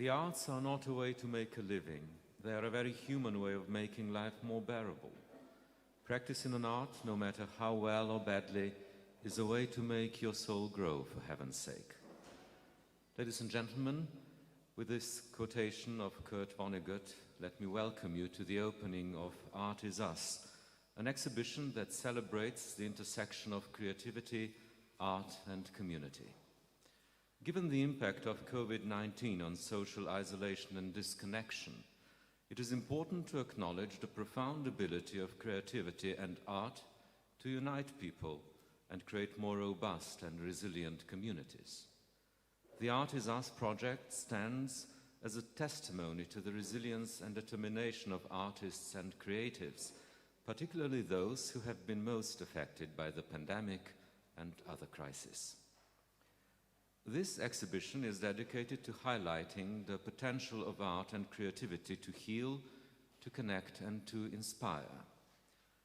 The arts are not a way to make a living. They are a very human way of making life more bearable. Practicing an art, no matter how well or badly, is a way to make your soul grow, for heaven's sake. Ladies and gentlemen, with this quotation of Kurt Vonnegut, let me welcome you to the opening of Art is Us, an exhibition that celebrates the intersection of creativity, art and community. Given the impact of COVID-19 on social isolation and disconnection, it is important to acknowledge the profound ability of creativity and art to unite people and create more robust and resilient communities. The Art is Us project stands as a testimony to the resilience and determination of artists and creatives, particularly those who have been most affected by the pandemic and other crises. This exhibition is dedicated to highlighting the potential of art and creativity to heal, to connect and to inspire.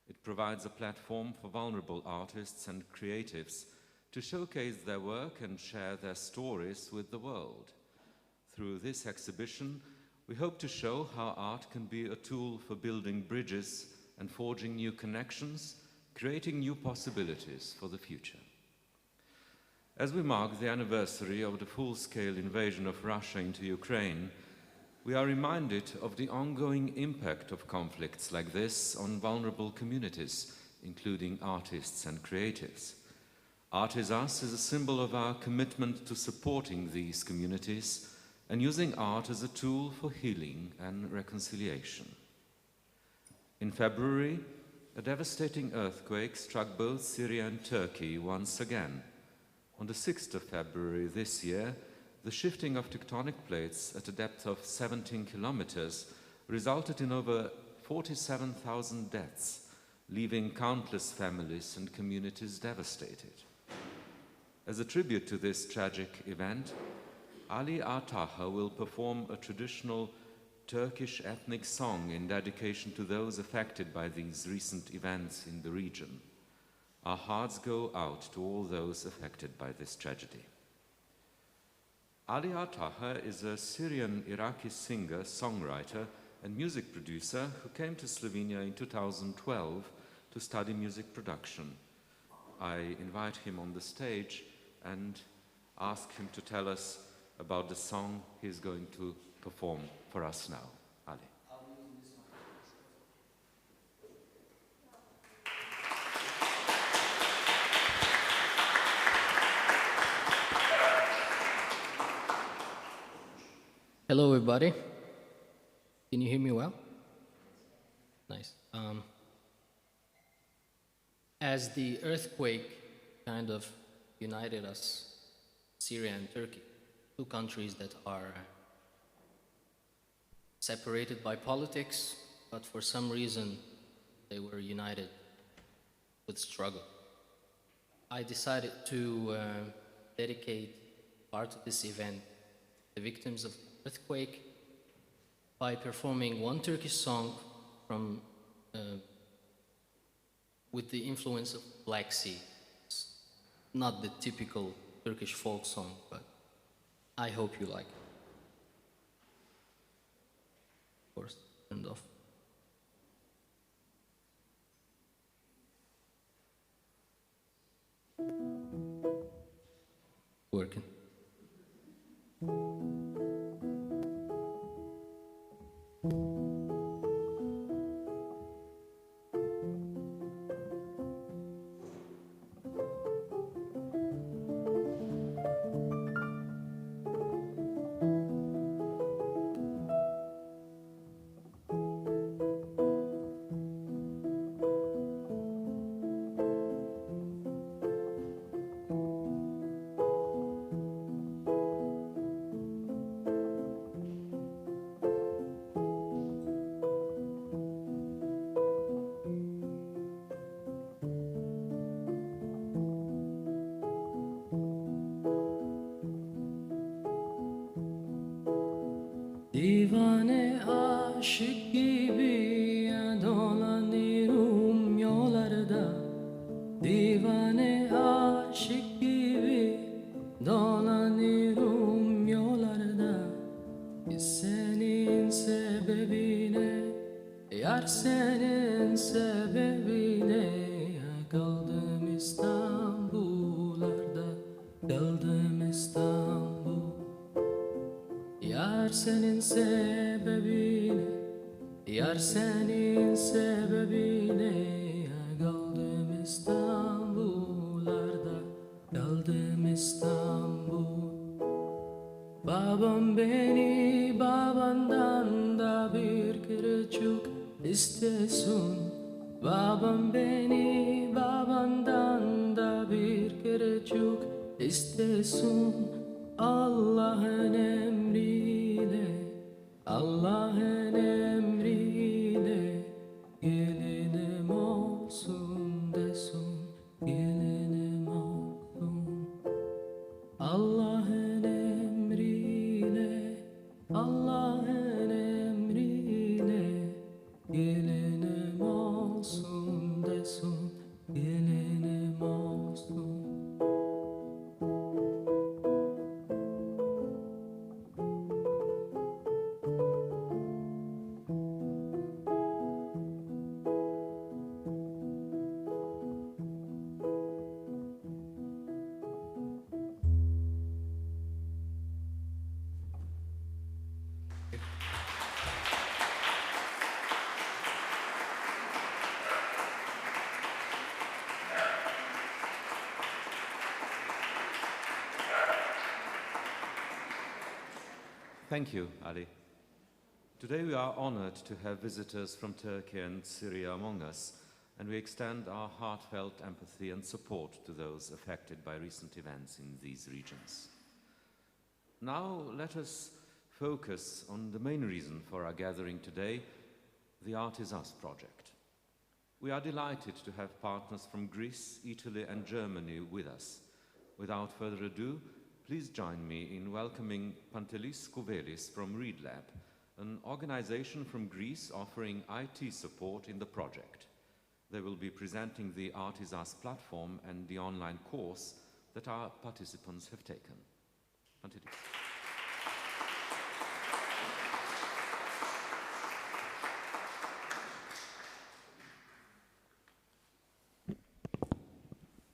It provides a platform for vulnerable artists and creatives to showcase their work and share their stories with the world. Through this exhibition, we hope to show how art can be a tool for building bridges and forging new connections, creating new possibilities for the future. As we mark the anniversary of the full-scale invasion of Russia into Ukraine, we are reminded of the ongoing impact of conflicts like this on vulnerable communities, including artists and creatives. Art is Us is a symbol of our commitment to supporting these communities and using art as a tool for healing and reconciliation. In February, a devastating earthquake struck both Syria and Turkey once again. On the 6th of February this year, the shifting of tectonic plates at a depth of 17 kilometers resulted in over 47,000 deaths, leaving countless families and communities devastated. As a tribute to this tragic event, Ali Ataha will perform a traditional Turkish ethnic song in dedication to those affected by these recent events in the region. Our hearts go out to all those affected by this tragedy. Ali Ataha is a Syrian-Iraqi singer, songwriter, and music producer who came to Slovenia in 2012 to study music production. I invite him on the stage and ask him to tell us about the song he's going to perform for us now. Ali. Hello, everybody. Can you hear me well? Nice. As the earthquake kind of united us, Syria and Turkey, two countries that are separated by politics, but for some reason they were united with struggle. I decided to dedicate part of this event to the victims of earthquake by performing one Turkish song from with the influence of Black Sea. It's not the typical Turkish folk song, but I hope you like it. Of course, turned off. Working. Divane aşık gibi dolanıyorum yollarda. Divane aşık gibi dolanıyorum yollarda. senin sebebine kaldım İstanbullarda, kaldım İstanbul. Yar senin sebebine, yar senin sebebine kaldım İstanbullarda, kaldım İstanbul. Babam beni babandan da bir kere çok istesin. Babam beni babandan da bir kere çok istesin. Allah'ın emriyle, Allah'ın emriyle gelinim olsun desin, gelinim olsun. Allah'ın emriyle, Allah'ın emriyle gelinim olsun desin, gelinim olsun. Thank you, Ali. Today we are honored to have visitors from Turkey and Syria among us, and we extend our heartfelt empathy and support to those affected by recent events in these regions. Now let us focus on the main reason for our gathering today, the Art is Us project. We are delighted to have partners from Greece, Italy and Germany with us. Without further ado, please join me in welcoming Pantelis Kouvelis from ReadLab, an organization from Greece offering IT support in the project. They will be presenting the Art is Us platform and the online course that our participants have taken. Pantelis.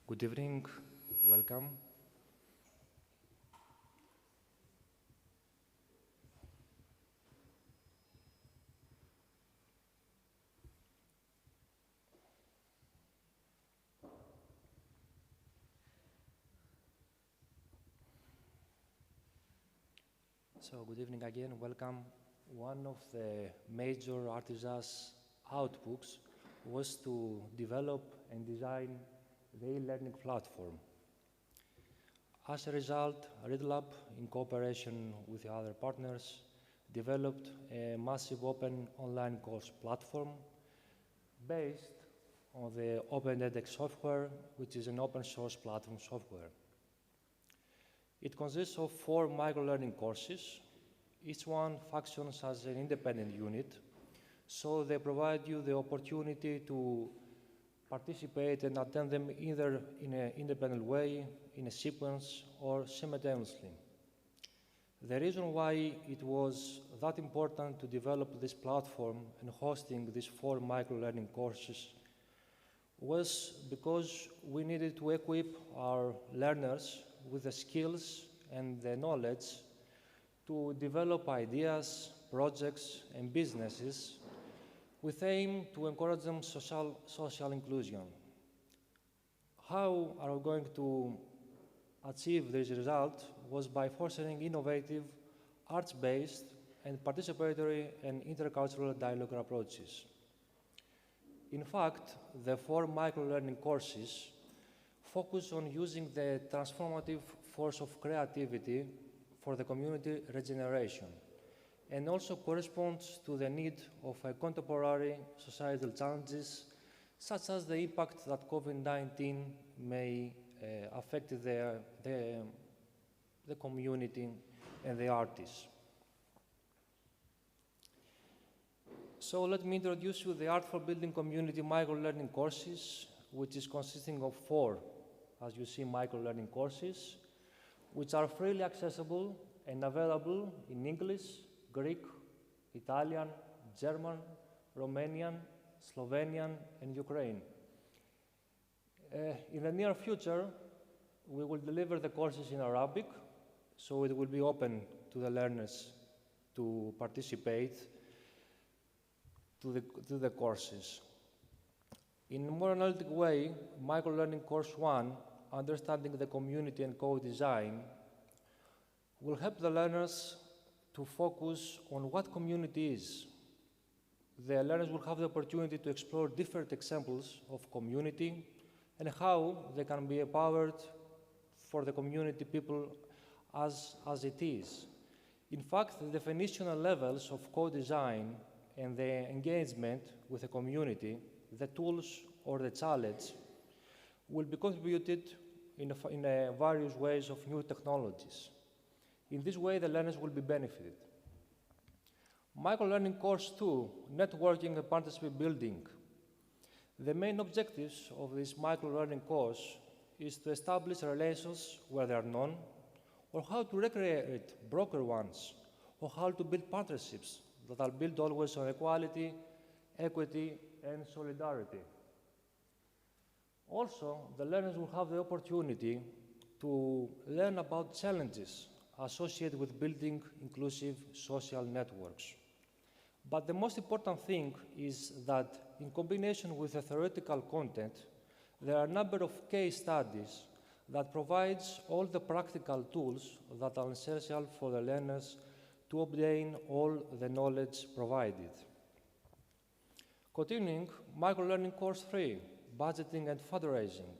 Good evening, welcome. So good evening again, welcome. One of the major Art is Us outputs was to develop and design the e-learning platform. As a result, ReadLab, in cooperation with the other partners, developed a massive open online course platform based on the OpenEdX software, which is an open source platform software. It consists of 4 micro-learning courses. Each one functions as an independent unit, so they provide you the opportunity to participate and attend them either in an independent way, in a sequence, or simultaneously. The reason why it was that important to develop this platform and hosting these 4 micro-learning courses was because we needed to equip our learners with the skills and the knowledge to develop ideas, projects, and businesses with aim to encourage them social inclusion. How are we going to achieve this result was by fostering innovative, arts-based, and participatory and intercultural dialogue approaches. In fact, the 4 micro-learning courses focus on using the transformative force of creativity for the community regeneration, and also corresponds to the need of contemporary societal challenges, such as the impact that COVID-19 may affect the community and the artists. So let me introduce you the Art for Building Community micro-learning courses, which is consisting of 4, as you see, micro-learning courses, which are freely accessible and available in English, Greek, Italian, German, Romanian, Slovenian, and Ukraine. In the near future, we will deliver the courses in Arabic, so it will be open to the learners to participate to the courses. In a more analytic way, microlearning course 1, Understanding the Community and Co-Design, will help the learners to focus on what community is. The learners will have the opportunity to explore different examples of community and how they can be empowered for the community people as it is. In fact, the definitional levels of co-design and the engagement with the community, the tools or the challenge, will be contributed in various ways of new technologies. In this way, the learners will be benefited. Microlearning course 2, Networking and Partnership Building. The main objectives of this microlearning course is to establish relations where they are none, or how to recreate broken ones, or how to build partnerships that are built always on equality, equity, and solidarity. Also, the learners will have the opportunity to learn about challenges associated with building inclusive social networks. But the most important thing is that in combination with the theoretical content, there are a number of case studies that provides all the practical tools that are essential for the learners to obtain all the knowledge provided. Continuing, microlearning course 3, Budgeting and Fundraising.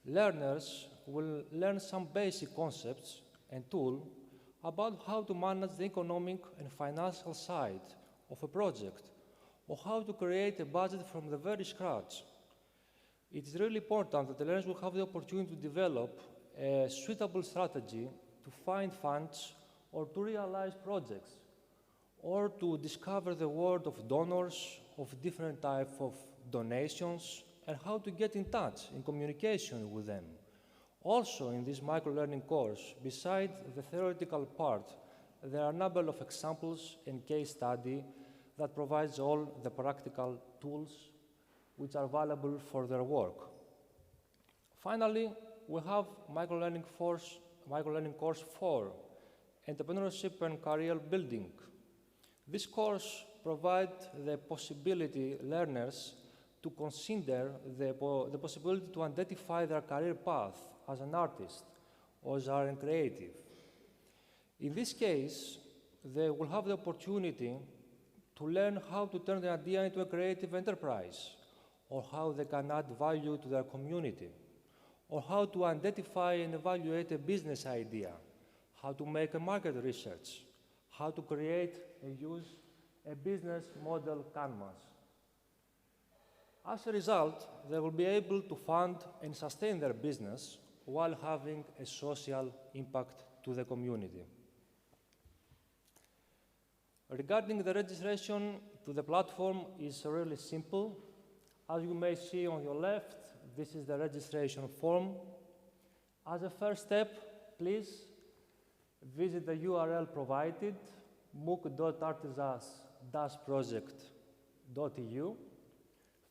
Learners will learn some basic concepts and tools about how to manage the economic and financial side of a project, or how to create a budget from the very scratch. It is really important that the learners will have the opportunity to develop a suitable strategy to find funds or to realize projects, or to discover the world of donors, of different types of donations, and how to get in touch, in communication with them. Also, in this microlearning course, besides the theoretical part, there are a number of examples and case study that provides all the practical tools which are valuable for their work. Finally, we have microlearning course 4, Entrepreneurship and Career Building. This course provides the possibility learners to consider the possibility to identify their career path as an artist or as a creative. In this case, they will have the opportunity to learn how to turn the idea into a creative enterprise, or how they can add value to their community, or how to identify and evaluate a business idea, how to make a market research, how to create and use a business model canvas. As a result, they will be able to fund and sustain their business while having a social impact to the community. Regarding the registration to the platform is really simple. As you may see on your left, this is the registration form. As a first step, please visit the URL provided, mooc.artisas-project.eu,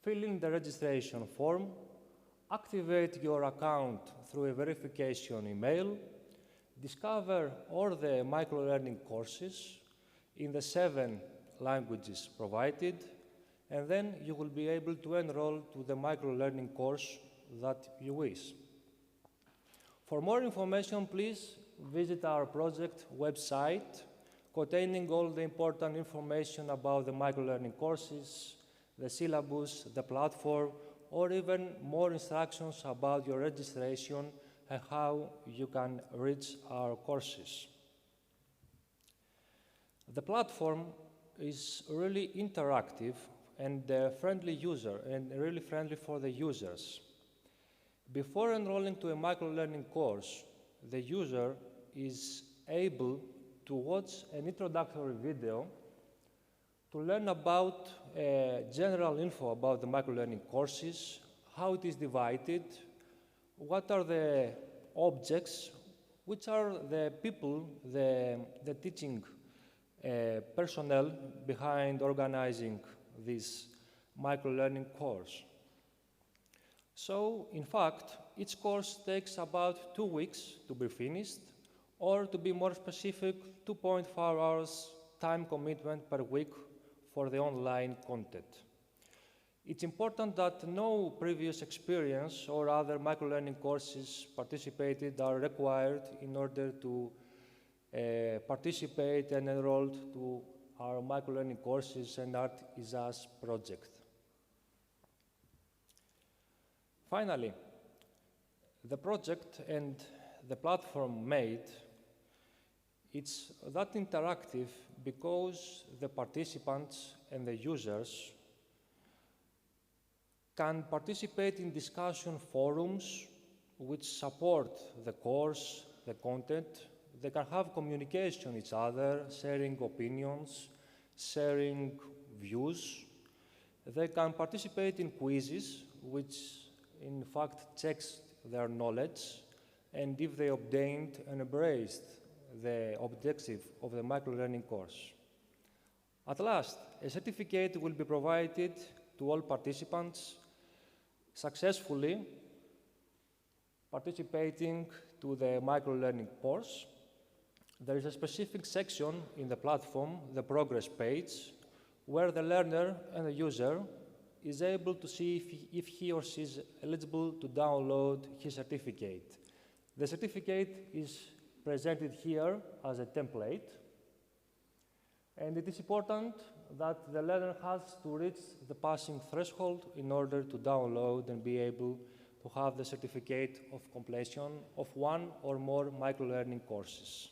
fill in the registration form, activate your account through a verification email, discover all the microlearning courses in the 7 languages provided, and then you will be able to enroll to the microlearning course that you wish. For more information, please visit our project website containing all the important information about the microlearning courses, the syllabus, the platform, or even more instructions about your registration and how you can reach our courses. The platform is really interactive and friendly really friendly for the users. Before enrolling to a microlearning course, the user is able to watch an introductory video to learn about general info about the microlearning courses, how it is divided, what are the objects, which are the people, the teaching personnel behind organizing this microlearning course. So, in fact, each course takes about 2 weeks to be finished, or to be more specific, 2.5 hours time commitment per week for the online content. It's important that no previous experience or other microlearning courses participated are required in order to participate and enroll to our microlearning courses and Art is Us project. Finally, the project and the platform made, it's that interactive because the participants and the users can participate in discussion forums which support the course, the content. They can have communication with each other, sharing opinions, sharing views. They can participate in quizzes, which in fact checks their knowledge, and if they obtained and embraced the objective of the microlearning course. At last, a certificate will be provided to all participants successfully participating to the microlearning course. There is a specific section in the platform, the progress page, where the learner and the user is able to see if he or she is eligible to download his certificate. The certificate is presented here as a template, and it is important that the learner has to reach the passing threshold in order to download and be able to have the certificate of completion of one or more microlearning courses.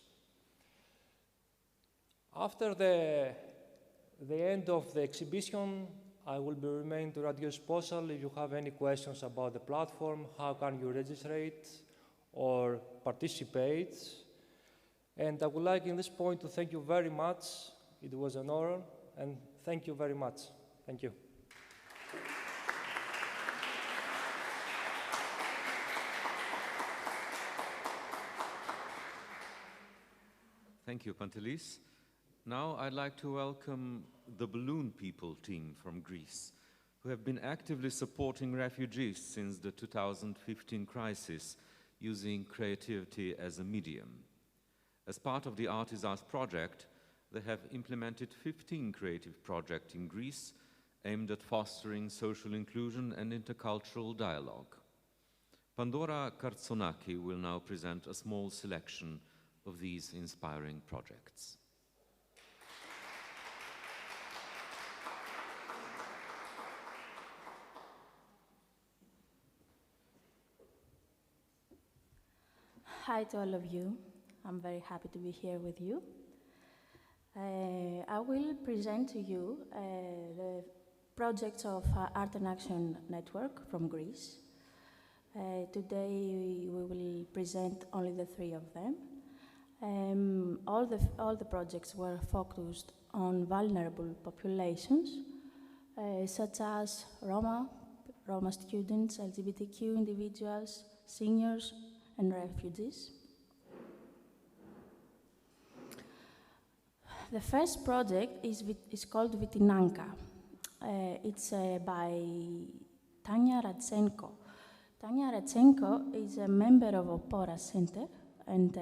After the end of the exhibition, I will be remain to at your disposal if you have any questions about the platform, how can you register it or participate. And I would like in this point to thank you very much. It was an honor, and thank you very much. Thank you. Thank you, Pantelis. Now I'd like to welcome the Balloon People team from Greece, who have been actively supporting refugees since the 2015 crisis, using creativity as a medium. As part of the Art is Us project, they have implemented 15 creative projects in Greece aimed at fostering social inclusion and intercultural dialogue. Pandora Kartsonaki will now present a small selection of these inspiring projects. Hi to all of you. I'm very happy to be here with you. I will present to you the projects of Art and Action Network from Greece. Today we will present only the 3 of them. All the projects were focused on vulnerable populations, such as Roma students, LGBTQ individuals, seniors, and refugees. The first project is called Vitinanka. It's by Tanya Radchenko. Tanya Radchenko is a member of Opora Center, and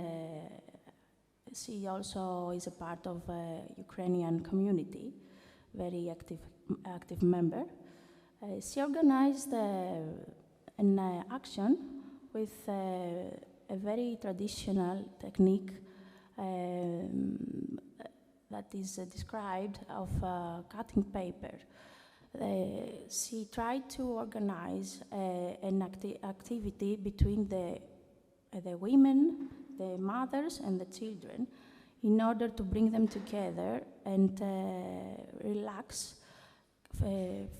she also is a part of a Ukrainian community, very active member. She organized an action with a very traditional technique that is described of cutting paper. She tried to organize an activity between the women, the mothers, and the children in order to bring them together and relax,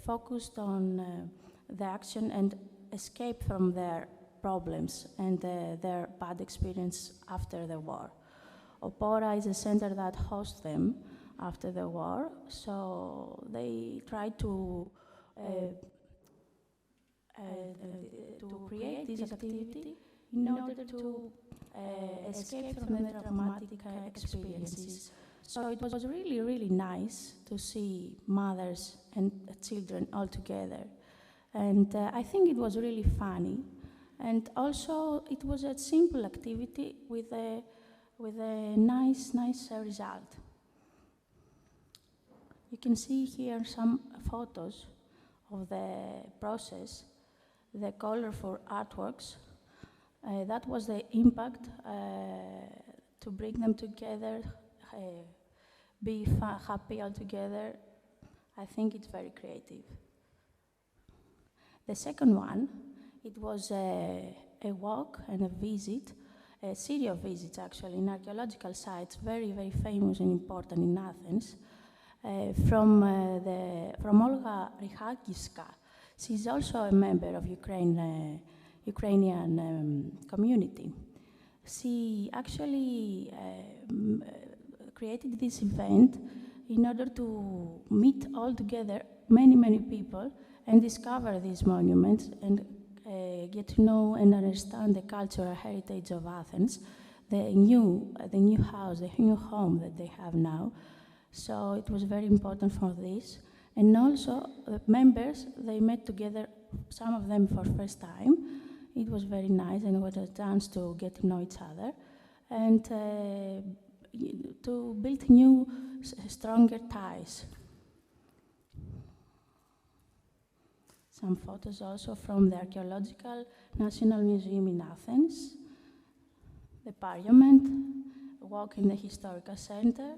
focused on the action and escape from their problems and their bad experience after the war. Opora is a center that hosts them after the war, so they try to create this activity in order to escape from the traumatic experiences. So it was really, really nice to see mothers and children all together. And I think it was really funny. And also, it was a simple activity with a nice result. You can see here some photos of the process, the colorful artworks. That was the impact to bring them together, be happy all together. I think it's very creative. The second one, it was a walk and a visit, a series of visits actually, in archaeological sites, very, very famous and important in Athens, from Olga Rychakivska. She's also a member of Ukrainian community. She actually created this event in order to meet all together many people and discover these monuments and get to know and understand the cultural heritage of Athens, the new house, the new home that they have now. So it was very important for this. And also the members, they met together, some of them for first time. It was very nice and it was a chance to get to know each other and to build new, stronger ties. Some photos also from the Archaeological National Museum in Athens, the Parliament, a walk in the Historical Center,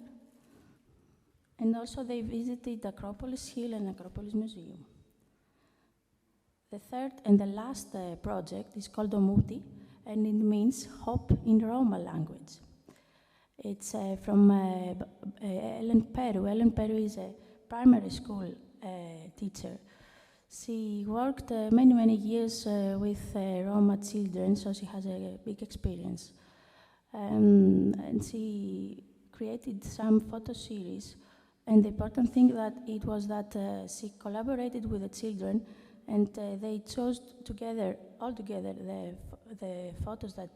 and also they visited Acropolis Hill and Acropolis Museum. The third and the last project is called Omuti, and it means hope in Roma language. It's from Ellen Peru. Ellen Peru is a primary school teacher. She worked many years with Roma children, so she has a big experience. And she created some photo series. And the important thing that it was that she collaborated with the children, and they chose all together, the photos that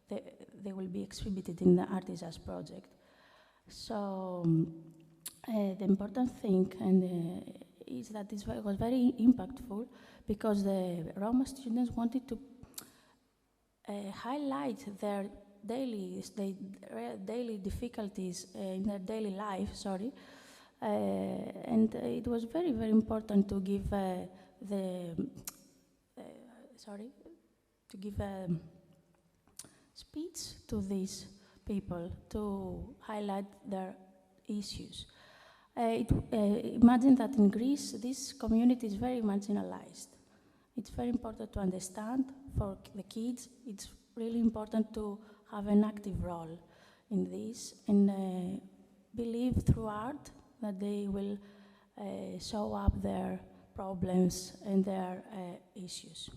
they will be exhibited in the Artisas project. So the important thing is that it was very impactful because the Roma students wanted to highlight their daily difficulties in their daily life, and it was very important to give speech to these people to highlight their issues. Imagine that in Greece, this community is very marginalized. It's very important to understand for the kids. It's really important to have an active role in this and believe through art that they will show up their problems and their issues.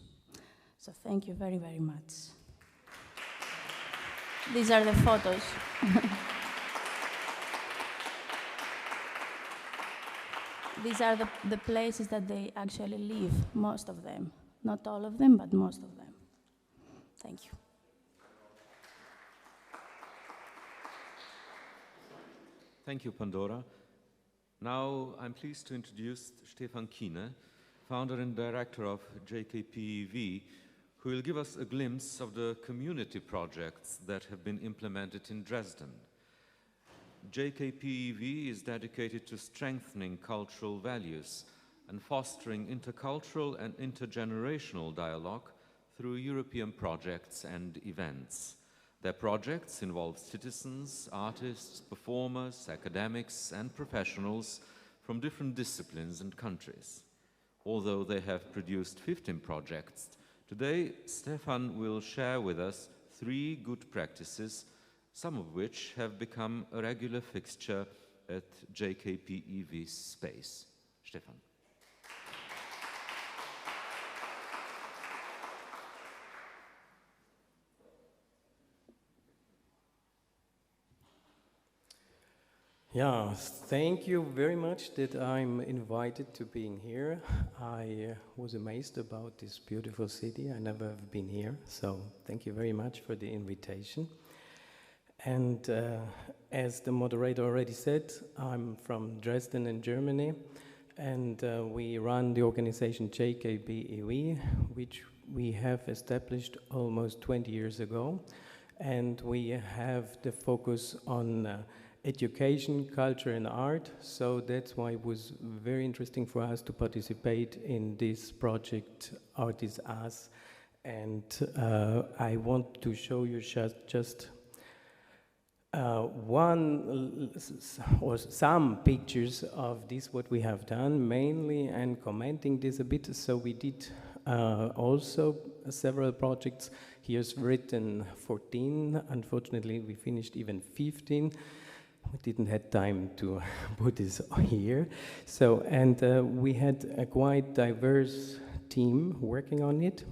So thank you very much. These are the photos. These are the places that they actually live, most of them. Not all of them, but most of them. Thank you. Thank you, Pandora. Now I'm pleased to introduce Stefan Kiene, founder and director of JKPEV, who will give us a glimpse of the community projects that have been implemented in Dresden. JKPEV is dedicated to strengthening cultural values and fostering intercultural and intergenerational dialogue through European projects and events. Their projects involve citizens, artists, performers, academics, and professionals from different disciplines and countries. Although they have produced 15 projects, today Stefan will share with us 3 good practices, some of which have become a regular fixture at JKPEV's space. Stefan. Yeah, thank you very much that I'm invited to being here. I was amazed about this beautiful city. I never have been here, so thank you very much for the invitation. And as the moderator already said, I'm from Dresden in Germany, and we run the organization JKBEW, which we have established almost 20 years ago. And we have the focus on education, culture, and art. So that's why it was very interesting for us to participate in this project, Art is Us. And I want to show you just one or some pictures of this, what we have done mainly, and commenting this a bit. So we did also several projects. Here's written 14. Unfortunately, we finished even 15. We didn't have time to put this here. So, and we had a quite diverse team working on it.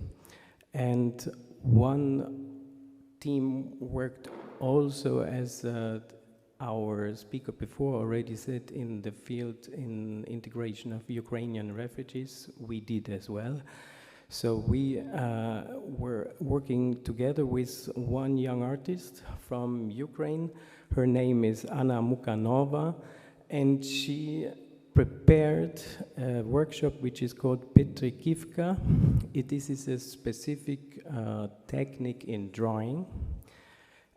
And one team worked also, as our speaker before already said, in the field in integration of Ukrainian refugees. We did as well. So we were working together with one young artist from Ukraine. Her name is Anna Mukanova, and she prepared a workshop which is called Petrikivka. This is a specific technique in drawing.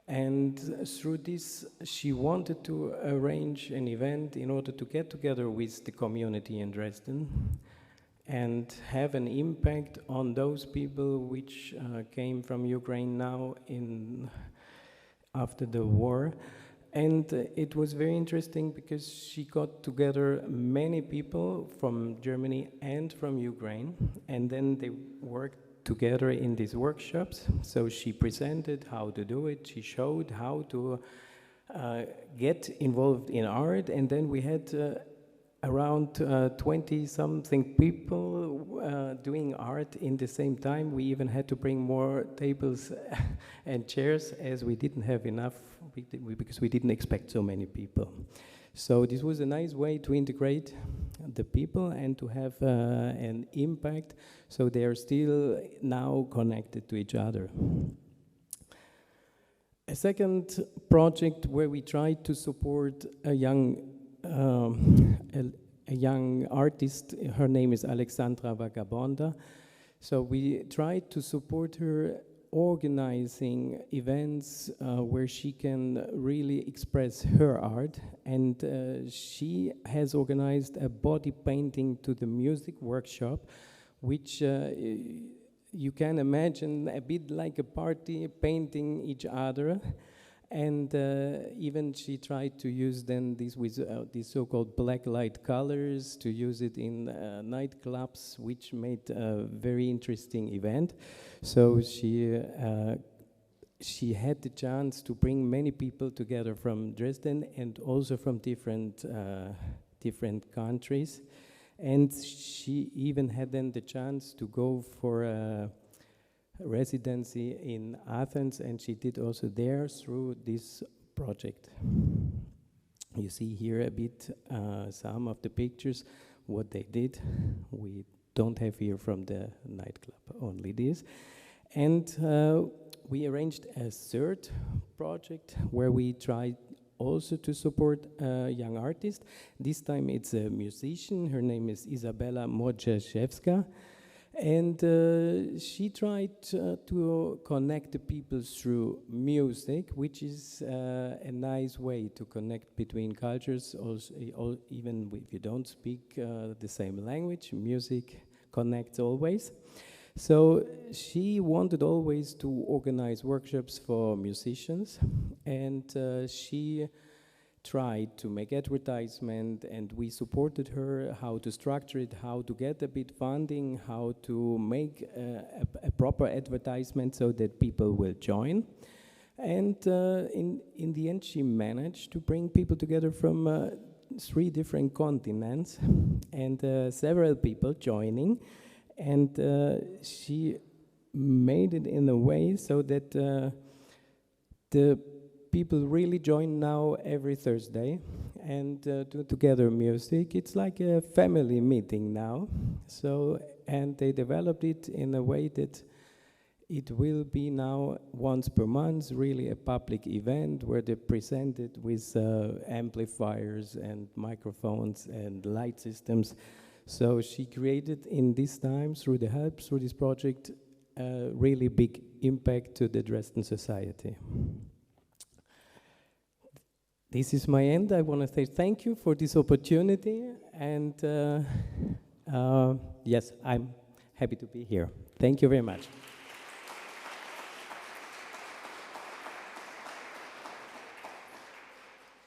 And through this, she wanted to arrange an event in order to get together with the community in Dresden and have an impact on those people which came from Ukraine now after the war. And it was very interesting because she got together many people from Germany and from Ukraine, and then they worked together in these workshops. So she presented how to do it, she showed how to get involved in art, and then we had around 20-something people doing art in the same time. We even had to bring more tables and chairs as we didn't have enough, because we didn't expect so many people. So this was a nice way to integrate the people and to have an impact, so they are still now connected to each other. A second project where we tried to support a young artist, her name is Alexandra Vagabonda. So we tried to support her organizing events where she can really express her art, and she has organized a body painting to the music workshop, which you can imagine a bit like a party, painting each other. And even she tried to use then this with these so-called black light colors, to use it in nightclubs, which made a very interesting event. So she had the chance to bring many people together from Dresden and also from different countries. And she even had then the chance to go for a residency in Athens, and she did also there through this project. You see here a bit some of the pictures, what they did. We don't have here from the nightclub, only this. And we arranged a third project where we tried also to support a young artist. This time it's a musician. Her name is Isabella Modrzejewska. And she tried to connect the people through music, which is a nice way to connect between cultures, also, even if you don't speak the same language. Music connects always. So she wanted always to organize workshops for musicians, and she tried to make advertisement, and we supported her how to structure it, how to get a bit funding, how to make a proper advertisement so that people will join. And in the end, she managed to bring people together from 3 different continents, and several people joining. And she made it in a way so that the people really join now every Thursday and do together music. It's like a family meeting now. So, and they developed it in a way that it will be now once per month, really a public event where they present it with amplifiers and microphones and light systems. So she created in this time, through the help, through this project, a really big impact to the Dresden society. This is my end. I want to say thank you for this opportunity, and yes, I'm happy to be here. Thank you very much.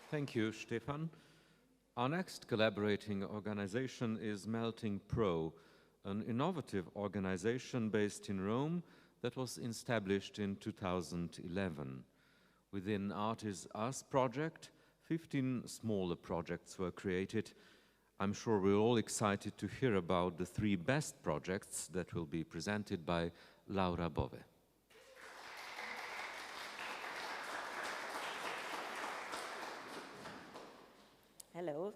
Thank you, Stefan. Our next collaborating organization is Melting Pro, an innovative organization based in Rome that was established in 2011. Within Art is Us project, 15 smaller projects were created. I'm sure we're all excited to hear about the 3 best projects that will be presented by Laura Bove. Hello.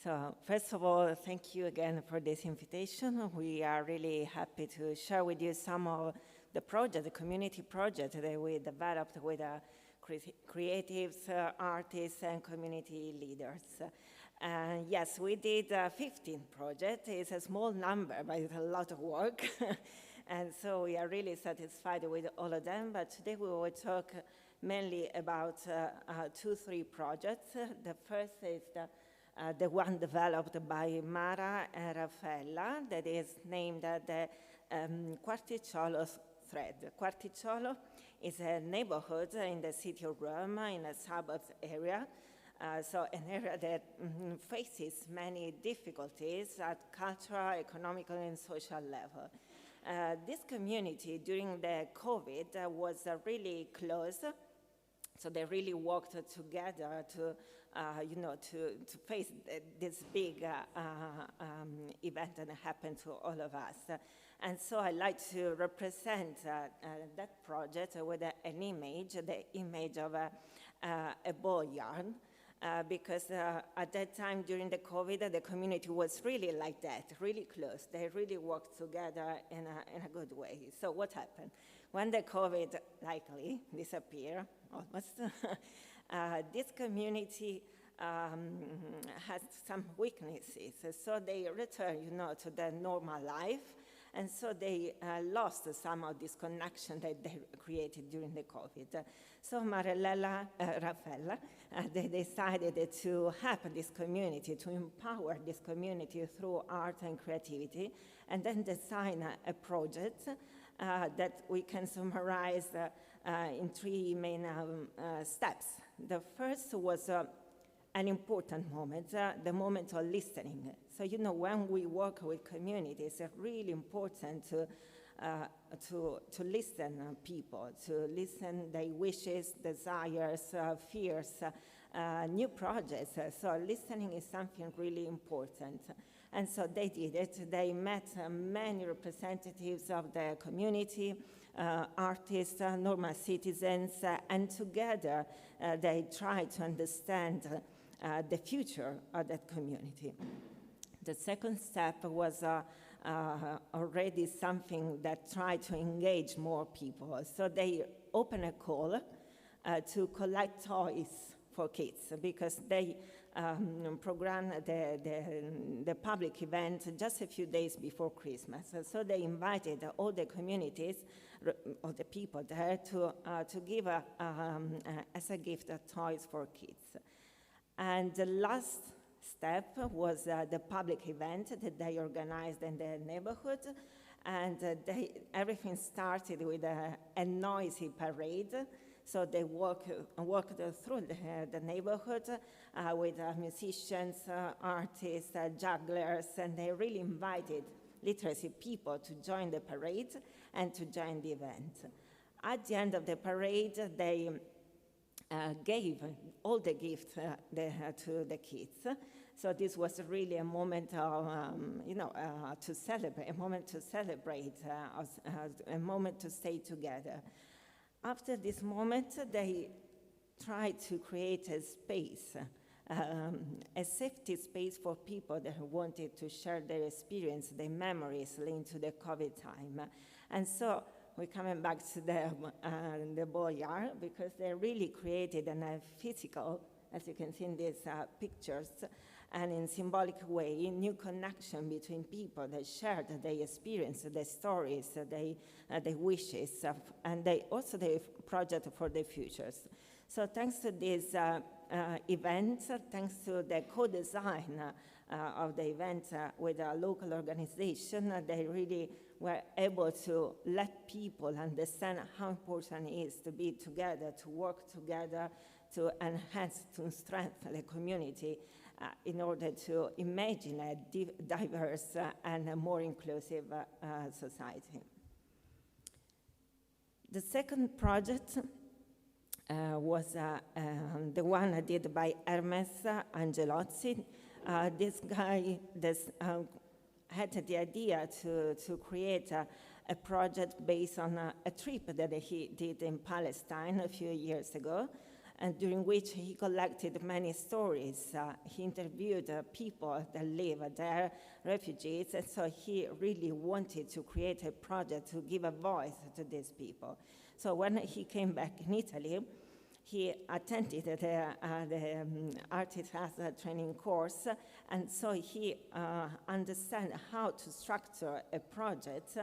So first of all, thank you again for this invitation. We are really happy to share with you some of the project, the community project that we developed with creatives, artists, and community leaders. Yes, we did 15 projects. It's a small number, but it's a lot of work. And so we are really satisfied with all of them. But today we will talk mainly about 2-3 projects. The first is the one developed by Mara and Raffaella, that is named the Quarticciolo thread. Quarticciolo is a neighborhood in the city of Rome, in a suburbs area. So an area that faces many difficulties at cultural, economical, and social level. This community during the COVID was really close. So they really worked together to, to face this big event that happened to all of us. And so I like to represent that project with an image, the image of a ball yarn. Because at that time during the COVID, the community was really like that, really close. They really worked together in a good way. So what happened? When the COVID likely disappeared, almost, this community has some weaknesses. So they return, to their normal life. And so they lost some of this connection that they created during the COVID. So Raffaella, they decided to help this community, to empower this community through art and creativity, and then design a project that we can summarize in 3 main steps. The first was an important moment, the moment of listening. So, when we work with communities, it's really important to listen people, to listen their wishes, desires, fears, new projects. So listening is something really important. And so they did it. They met many representatives of the community, artists, normal citizens, and together they tried to understand the future of that community. The second step was already something that tried to engage more people. So they opened a call to collect toys for kids, because they programmed the public event just a few days before Christmas. So they invited all the communities, all the people there, to give as a gift toys for kids. And the last step was the public event that they organized in the neighborhood. And everything started with a noisy parade. So they walked through the neighborhood with musicians, artists, jugglers, and they really invited literacy people to join the parade and to join the event. At the end of the parade, they gave all the gifts to the kids. So this was really a moment of, to celebrate, a moment to stay together. After this moment, they tried to create a space a safety space for people that wanted to share their experience, their memories linked to the COVID time. And so we're coming back to the boyar, because they really created a physical, as you can see in these pictures, and in symbolic way, new connection between people that shared their experience, their stories, their wishes, and also their project for the futures. So thanks to these events, thanks to the co-design of the event with a local organization, they really were able to let people understand how important it is to be together, to work together, to enhance, to strengthen the community in order to imagine a diverse and a more inclusive society. The second project was the one I did by Hermes Angelozzi. This guy had the idea to create a project based on a trip that he did in Palestine a few years ago, and during which he collected many stories. He interviewed people that live there, refugees, and so he really wanted to create a project to give a voice to these people. So when he came back in Italy, he attended the Artist training course, and so he understood how to structure a project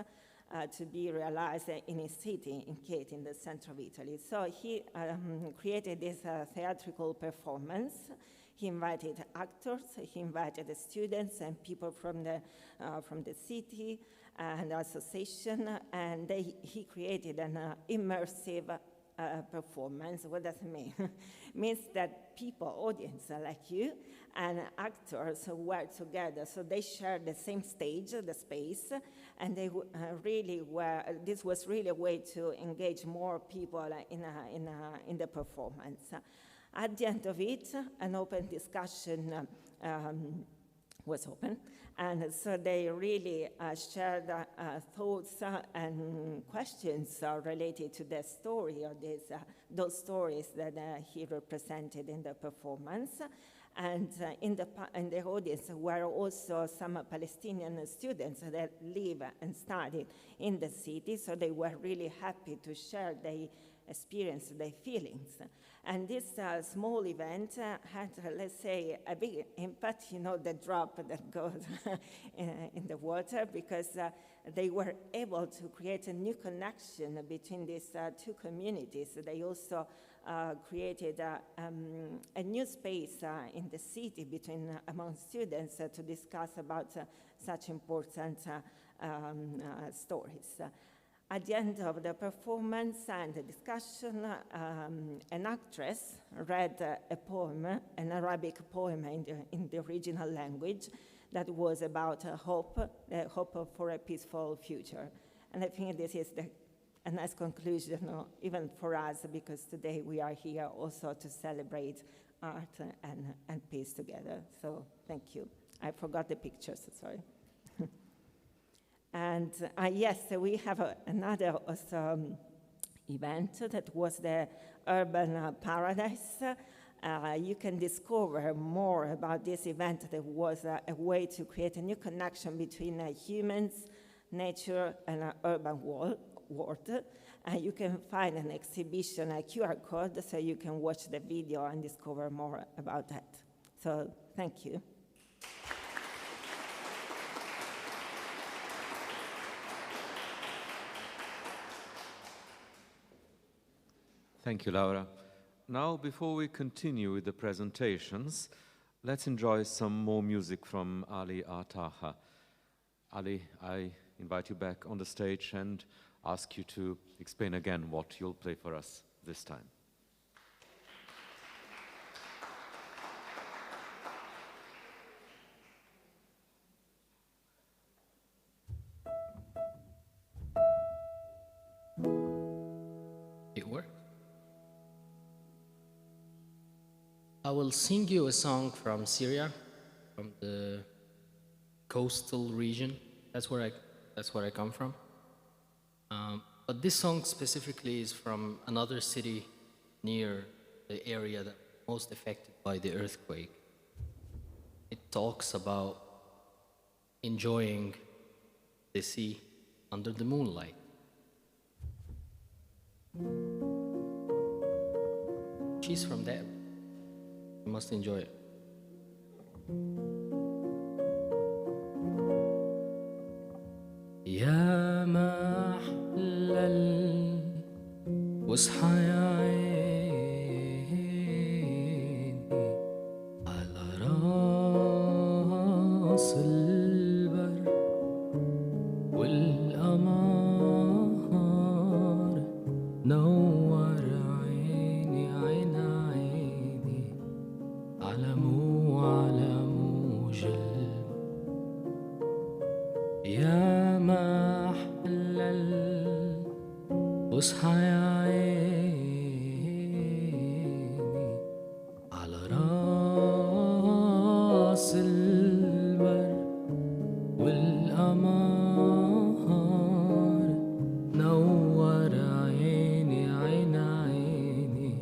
to be realized in his city, in Chieti, in the center of Italy. So he created this theatrical performance. He invited actors, he invited the students and people from the city and association, and he created an immersive performance. What does it mean? It means that people, audience like you, and actors work together, so they share the same stage, the space, and they really were. This was really a way to engage more people in the performance. At the end of it, an open discussion was open, and so they really shared thoughts and questions related to the story of those stories that he represented in the performance. And in the audience were also some Palestinian students that live and study in the city, so they were really happy to share their experience, their feelings. And this small event had, let's say, a big impact, the drop that goes in the water, because they were able to create a new connection between these two communities. They also created a new space in the city among students to discuss about such important stories. At the end of the performance and the discussion, an actress read a poem, an Arabic poem in the original language, that was about hope for a peaceful future. And I think this is a nice conclusion, even for us, because today we are here also to celebrate art and peace together. So thank you. I forgot the pictures, sorry. And yes, we have another also event that was the Urban Paradise. You can discover more about this event. That was a way to create a new connection between humans, nature, and urban world. You can find an exhibition, a QR code, so you can watch the video and discover more about that. So thank you. Thank you, Laura. Now, before we continue with the presentations, let's enjoy some more music from Ali Ataha. Ali, I invite you back on the stage and ask you to explain again what you'll play for us this time. It worked. I will sing you a song from Syria, from the coastal region. That's where I come from. But this song specifically is from another city near the area that most affected by the earthquake. It talks about enjoying the sea under the moonlight. She's from there. You must enjoy it. يا محلى واصحى يا عيني على راس البر والقمر نور عيني عين عيني على موج يا محلى واصحى يا عيني على راس البر والقمر نور عيني عين عيني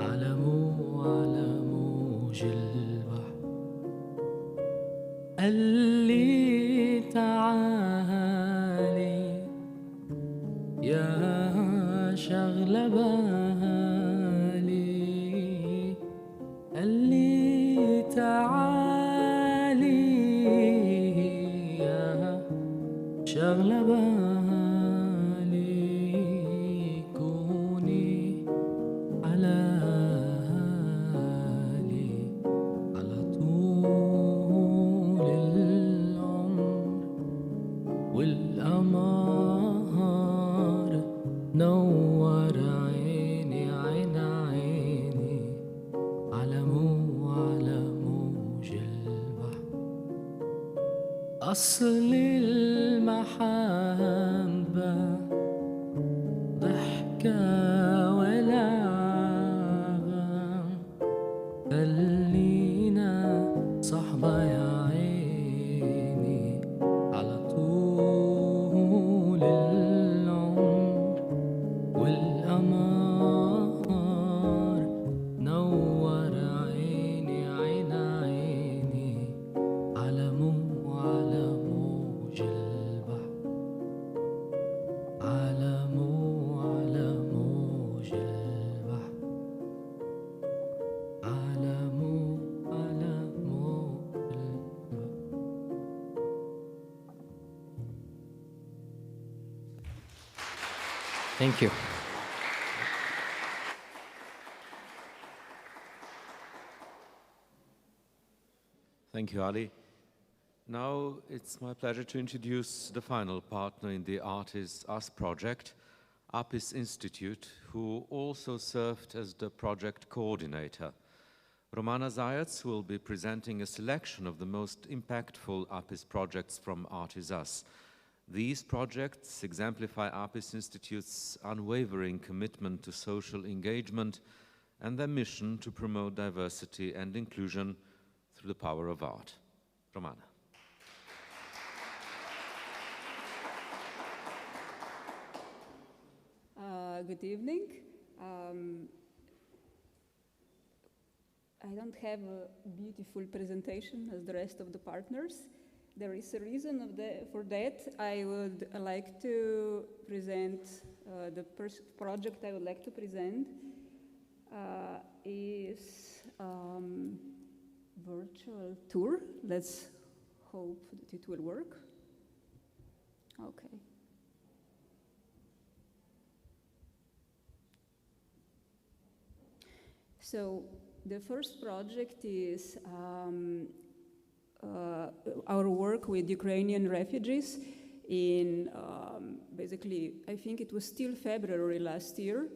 على موج البحر قال لي تعالي يا شغلة بالي قال لي تعالي يا شغلة بالي كوني على طول العمر والقمر نور عيني عين عيني على موج البحر أصل المحبة ضحكة ولعبة خلينا صحبة يا عيني على طول العمر والقمر نور عيني عين عيني على موج البحر على موج البحر على موج البحر. Thank you. Thank you, Ali. Now it's my pleasure to introduce the final partner in the Art is Us project, Apis Institute, who also served as the project coordinator. Romana Zayats will be presenting a selection of the most impactful Apis projects from Art is Us. These projects exemplify Apis Institute's unwavering commitment to social engagement and their mission to promote diversity and inclusion through the power of art. Romana. Good evening. I don't have a beautiful presentation as the rest of the partners. There is a reason for that. I would like to present the project I would like to present is virtual tour. Let's hope that it will work. Okay. So the first project is our work with Ukrainian refugees in basically, I think it was still February last year,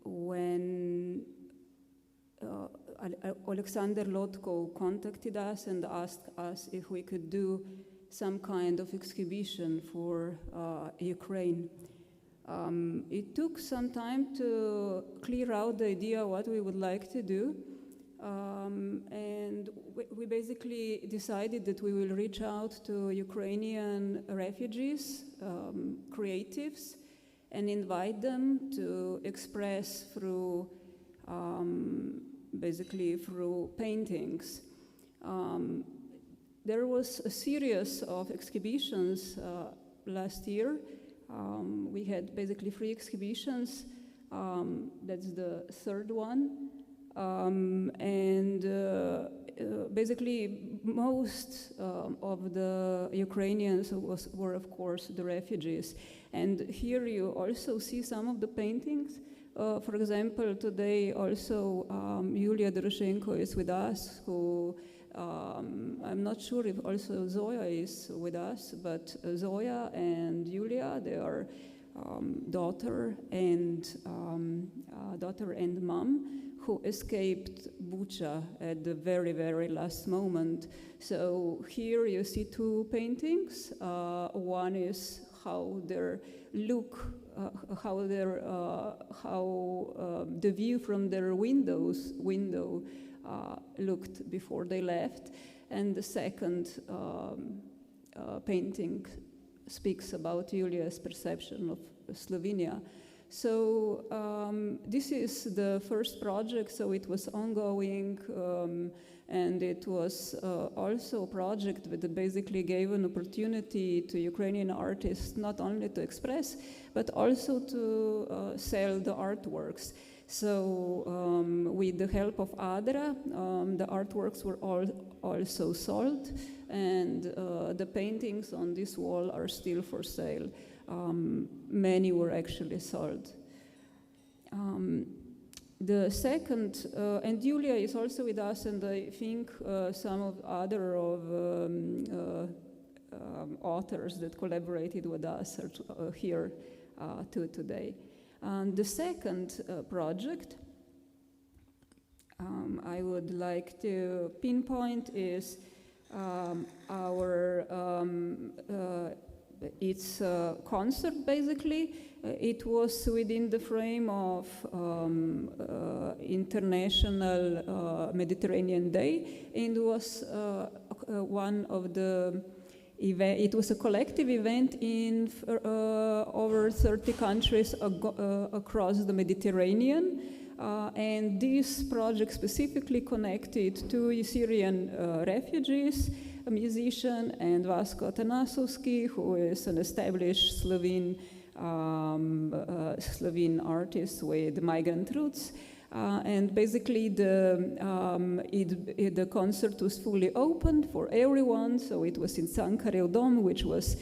when Alexander Lotko contacted us and asked us if we could do some kind of exhibition for Ukraine. It took some time to clear out the idea what we would like to do. And we basically decided that we will reach out to Ukrainian refugees, creatives, and invite them to express through basically through paintings. There was a series of exhibitions last year. We had basically 3 exhibitions. That's the third one. Basically, most of the Ukrainians were, of course, the refugees. And here you also see some of the paintings. For example, today also Yulia Doroshenko is with us, who I'm not sure if also Zoya is with us, but Zoya and Yulia, they are daughter and mom, who escaped Bucha at the very, very last moment. So here you see 2 paintings. One is how their look, how the view from their window looked before they left, and the second painting speaks about Julia's perception of Slovenia. So this is the first project, so it was ongoing, and it was also a project that basically gave an opportunity to Ukrainian artists not only to express, but also to sell the artworks. So with the help of ADRA, the artworks were also sold, and the paintings on this wall are still for sale. Many were actually sold. The second, and Julia is also with us, and I think some of other authors that collaborated with us are here today. The second project I would like to pinpoint is it's a concert, basically. It was within the frame of International Mediterranean Day, and was one of the event. It was a collective event in over 30 countries across the Mediterranean. And this project specifically connected 2 Syrian refugees, a musician, and Vasko Atanasovsky, who is an established Slovene artist with migrant roots. And basically the concert was fully open for everyone, so it was in Cankarjev Dom, which was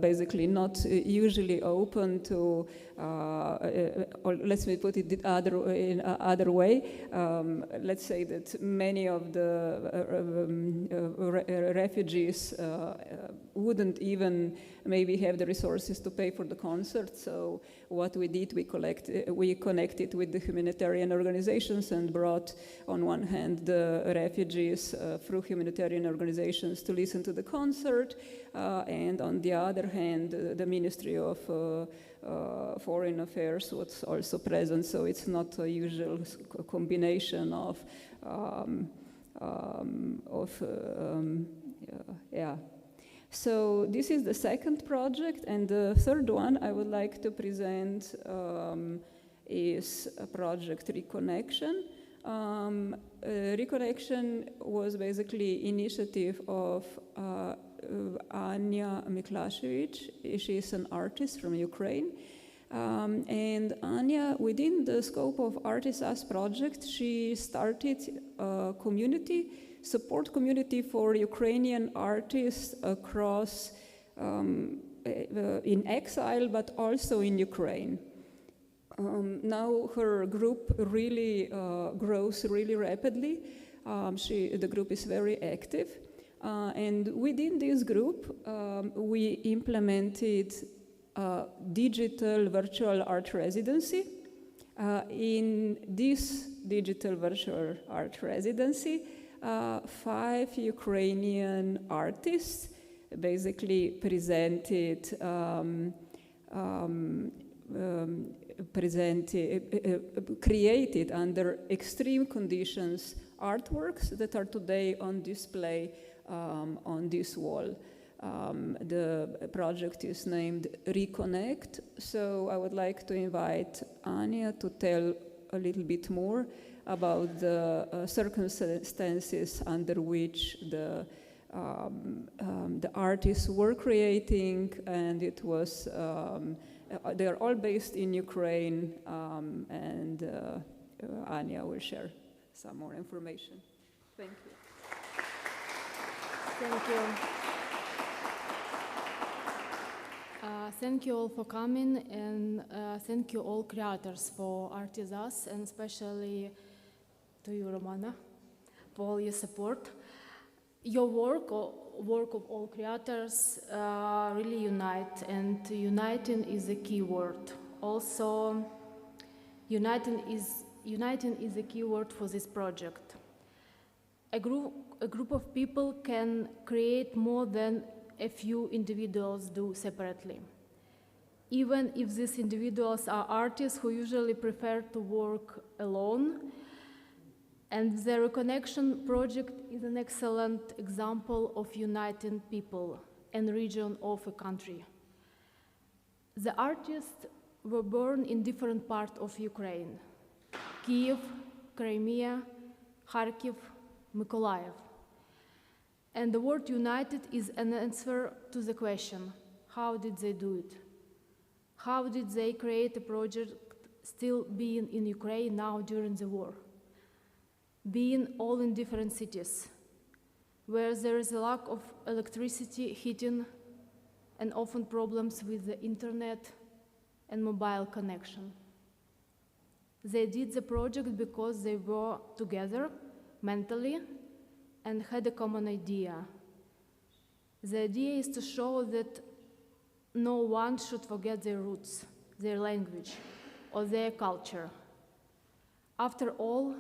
basically not usually open to, or let me put it in other way. Let's say that many of the refugees wouldn't even maybe have the resources to pay for the concert. So what we did, we connected with the humanitarian organizations and brought, on one hand, the refugees through humanitarian organizations to listen to the concert, and on the other hand, the Ministry of Foreign Affairs was also present. So it's not a usual combination of yeah. So this is the second project, and the third one I would like to present is a project Reconnection. Reconnection was basically initiative of Anya Miklasevich. She is an artist from Ukraine. And Anya, within the scope of Artisas project, she started a support community for Ukrainian artists across, in exile, but also in Ukraine. Now her group really grows really rapidly. The group is very active. And within this group, we implemented a digital virtual art residency. In this digital virtual art residency, 5 Ukrainian artists basically created under extreme conditions artworks that are today on display on this wall. The project is named Reconnect, so I would like to invite Anya to tell a little bit more about the circumstances under which the artists were creating, and it was, they are all based in Ukraine, and Anya will share some more information. Thank you. Thank you. Thank you all for coming, and thank you all creators for Artisas, and especially to you, Romana, for all your support. Your work, or work of all creators, really unite, and uniting is a key word. Also, uniting is a key word for this project. A group of people can create more than a few individuals do separately. Even if these individuals are artists who usually prefer to work alone, and the Reconnection project is an excellent example of uniting people and region of a country. The artists were born in different parts of Ukraine: Kyiv, Crimea, Kharkiv, Mykolaiv. And the word united is an answer to the question, how did they do it? How did they create a project still being in Ukraine now during the war? Being all in different cities, where there is a lack of electricity, heating, and often problems with the internet and mobile connection. They did the project because they were together mentally and had a common idea. The idea is to show that no one should forget their roots, their language, or their culture. After all,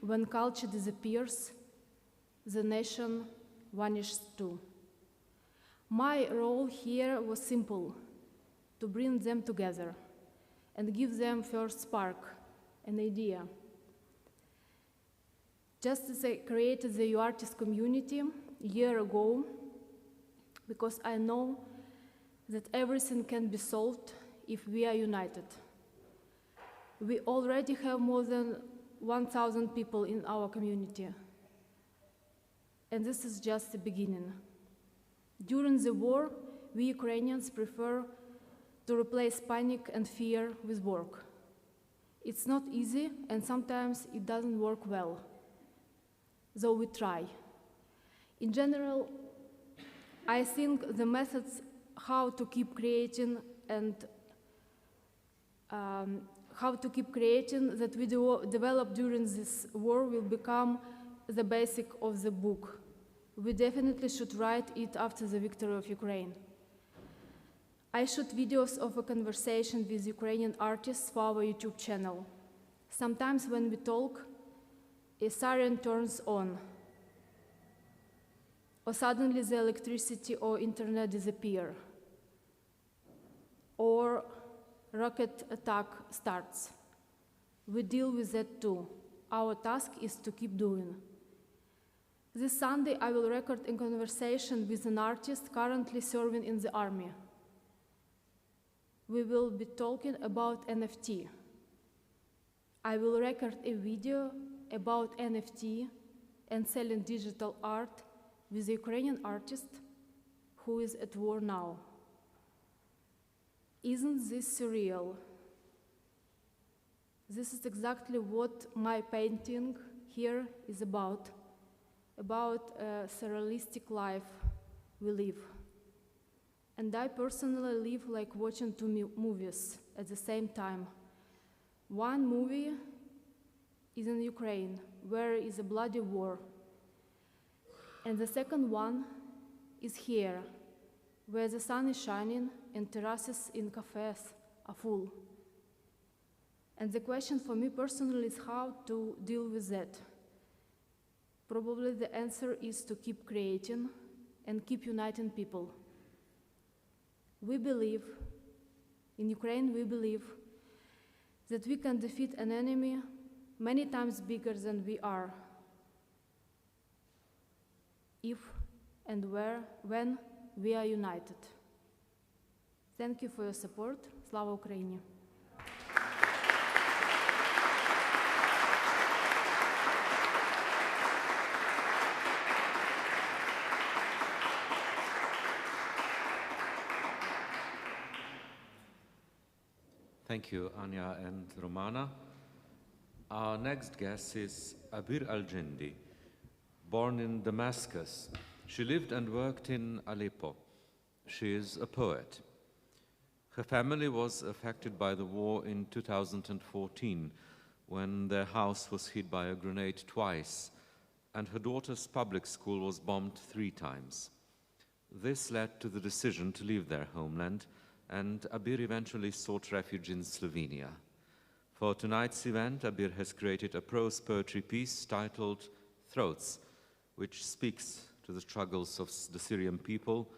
when culture disappears, the nation vanishes too. My role here was simple: to bring them together and give them first spark, an idea. Just as I created the UArtist community a year ago, because I know that everything can be solved if we are united. We already have more than 1,000 people in our community, and this is just the beginning. During the war, we Ukrainians prefer to replace panic and fear with work. It's not easy, and sometimes it doesn't work well, though we try. In general, I think the methods how to keep creating and that we developed during this war will become the basic of the book. We definitely should write it after the victory of Ukraine. I shot videos of a conversation with Ukrainian artists for our YouTube channel. Sometimes when we talk, a siren turns on, or suddenly the electricity or internet disappear, or rocket attack starts. We deal with that too. Our task is to keep doing. This Sunday, I will record a conversation with an artist currently serving in the army. We will be talking about NFT. I will record a video about NFT and selling digital art with a Ukrainian artist who is at war now. Isn't this surreal? This is exactly what my painting here is about a surrealistic life we live. And I personally live like watching two movies at the same time. One movie is in Ukraine, where is a bloody war. And the second one is here, where the sun is shining and terraces in cafes are full. And the question for me personally is how to deal with that. Probably the answer is to keep creating and keep uniting people. We believe, in Ukraine we believe, that we can defeat an enemy many times bigger than we are, if and when we are united. Thank you for your support. Slava Ukraini! Thank you, Anya and Romana. Our next guest is Abir Al-Jindi. Born in Damascus, she lived and worked in Aleppo. She is a poet. Her family was affected by the war in 2014, when their house was hit by a grenade twice, and her daughter's public school was bombed 3 times. This led to the decision to leave their homeland, and Abir eventually sought refuge in Slovenia. For tonight's event, Abir has created a prose poetry piece titled Throats, which speaks to the struggles of the Syrian people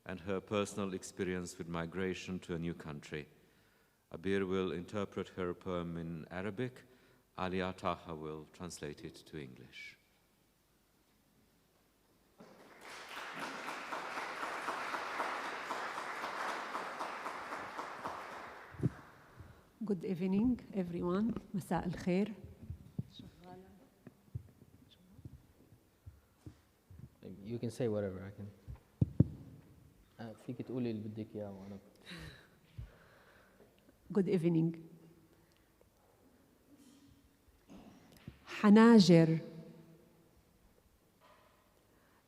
and her personal experience with migration to a new country. Abir will interpret her poem in Arabic. Alia Taha will translate it to English. Good evening, everyone. مساء الخير. You can say whatever. I can. فيك تقولي اللي بدك إياه وأنا. Good evening. حناجر.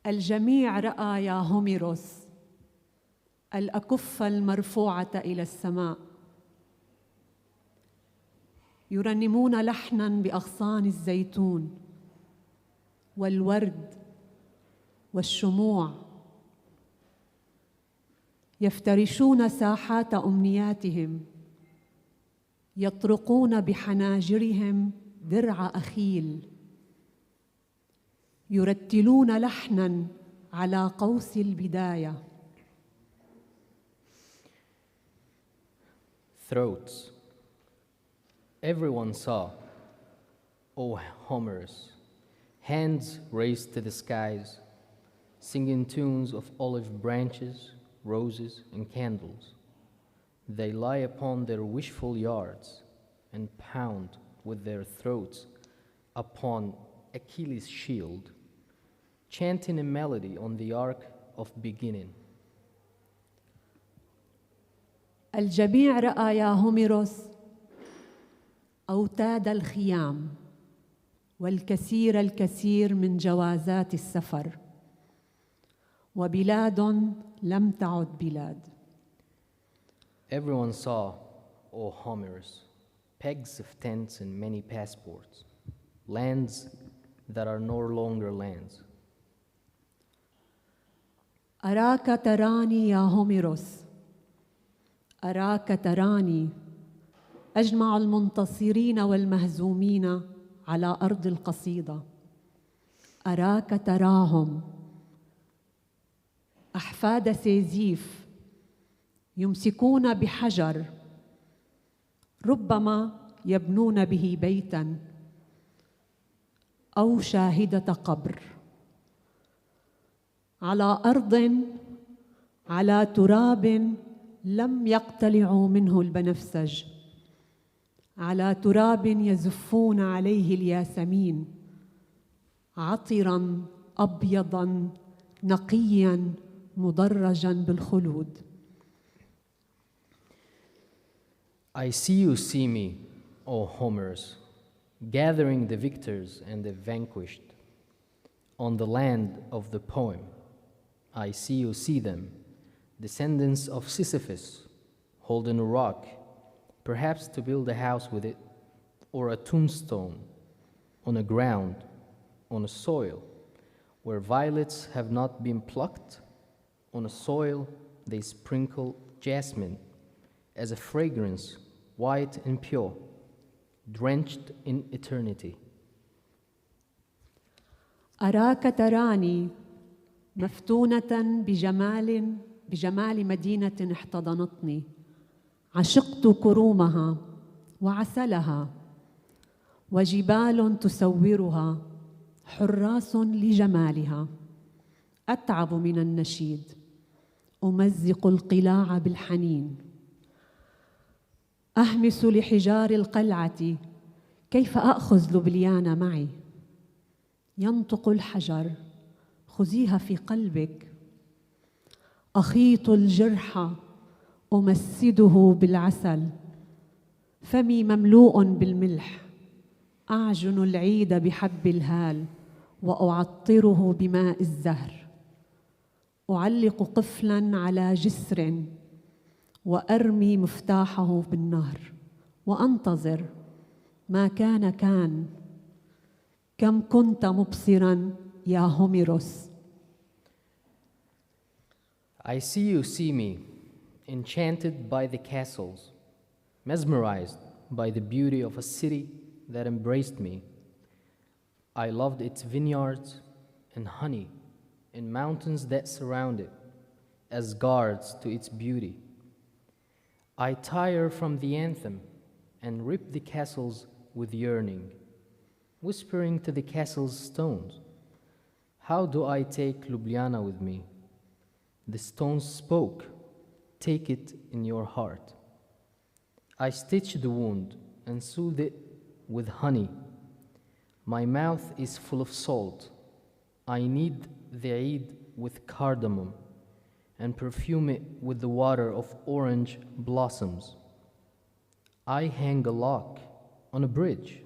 الجميع رأى يا هوميروس الأكف المرفوعة إلى السماء يرنمون لحناً بأغصان الزيتون والورد والشموع يفترشون ساحات أمنياتهم يطرقون بحناجرهم درع أخيل يرتلون لحناً على قوس البداية. Throats. Everyone saw, O Homerus, hands raised to the skies, singing tunes of olive branches, roses, and candles. They lie upon their wishful yards and pound with their throats upon Achilles' shield, chanting a melody on the ark of beginning. الجميع رأى يا هوميروس أوتاد الخيام والكثير من جوازات السفر وبلاد لم تعد بلاد. Everyone saw, O Homerus, pegs of tents and many passports, lands that are no longer lands. أراك تراني يا هوميروس أراك تراني أجمع المنتصرين والمهزومين على أرض القصيدة. أراك تراهم أحفاد سيزيف يمسكون بحجر ربما يبنون به بيتاً أو شاهدة قبر على أرض على تراب لم يقتلعوا منه البنفسج على تراب يزفون عليه الياسمين عطراً أبيضاً نقياً مدرجاً بالخلود. I see you see me, O Homerus, gathering the victors and the vanquished. On the land of the poem, I see you see them, descendants of Sisyphus, holding a rock, perhaps to build a house with it, or a tombstone, on a ground, on a soil, where violets have not been plucked, on a soil they sprinkle jasmine as a fragrance, white and pure, drenched in eternity. أراك تراني مفتونة بجمال مدينة احتضنتني عشقت كرومها وعسلها وجبال تسورها حراس لجمالها أتعب من النشيد أمزق القلاع بالحنين أهمس لحجار القلعة كيف أخذ لبليان معي ينطق الحجر خذيها في قلبك أخيط الجرح أمسده بالعسل فمي مملوء بالملح، أعجن العيد بحب الهال وأعطره بماء الزهر، أعلق قفلاً على جسر وأرمي مفتاحه بالنهر، وأنتظر ما كان كان. كم كنت مبصراً يا هوميروس. I see you see me, enchanted by the castles, mesmerized by the beauty of a city that embraced me. I loved its vineyards and honey and mountains that surround it as guards to its beauty. I tire from the anthem and rip the castles with yearning, whispering to the castle's stones, how do I take Ljubljana with me? The stones spoke, take it in your heart. I stitch the wound and soothe it with honey. My mouth is full of salt. I knead the Eid with cardamom and perfume it with the water of orange blossoms. I hang a lock on a bridge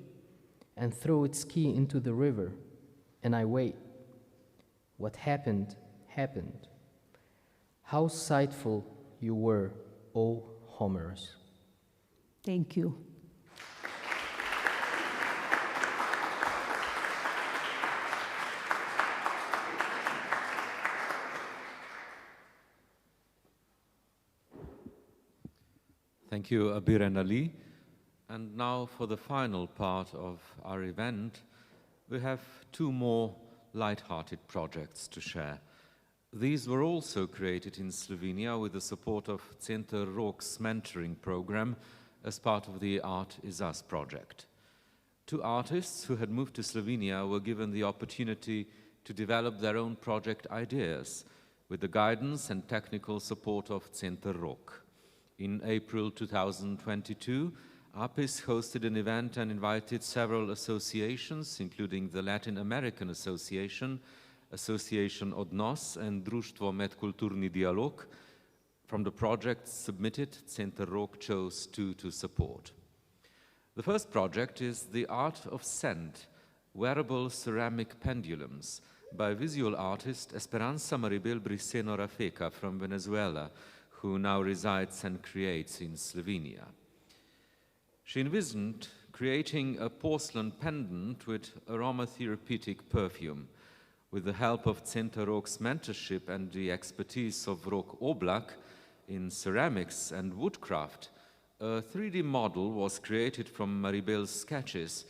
and throw its key into the river, and I wait. What happened, happened. How sightful you were, O Homerus. Thank you. Thank you, Abir and Ali. And now for the final part of our event, we have two more light-hearted projects to share. These were also created in Slovenia with the support of Center Rok's mentoring program as part of the Art is Us project. Two artists who had moved to Slovenia were given the opportunity to develop their own project ideas with the guidance and technical support of Center Rok. In April 2022, APIS hosted an event and invited several associations, including the Latin American Association, Association Odnos, and Društvo Medkulturni Dialog. From the projects submitted, Center Rok chose two to support. The first project is The Art of Scent, Wearable Ceramic Pendulums, by visual artist Esperanza Maribel Briceno Rafeca from Venezuela, who now resides and creates in Slovenia. She envisioned creating a porcelain pendant with aromatherapeutic perfume. With the help of Center Rok's mentorship and the expertise of Rok Oblak in ceramics and woodcraft, a 3D model was created from Maribel's sketches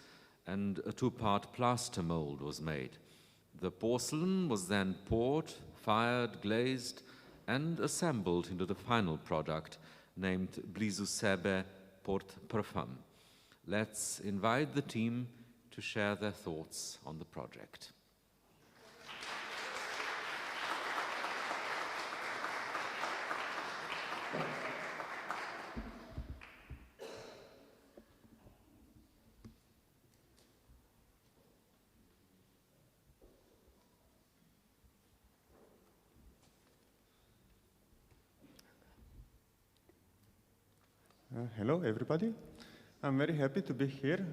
and a two-part plaster mold was made. The porcelain was then poured, fired, glazed, and assembled into the final product named Blizu Sebe Port Parfum. Let's invite the team to share their thoughts on the project. Hello, everybody. I'm very happy to be here.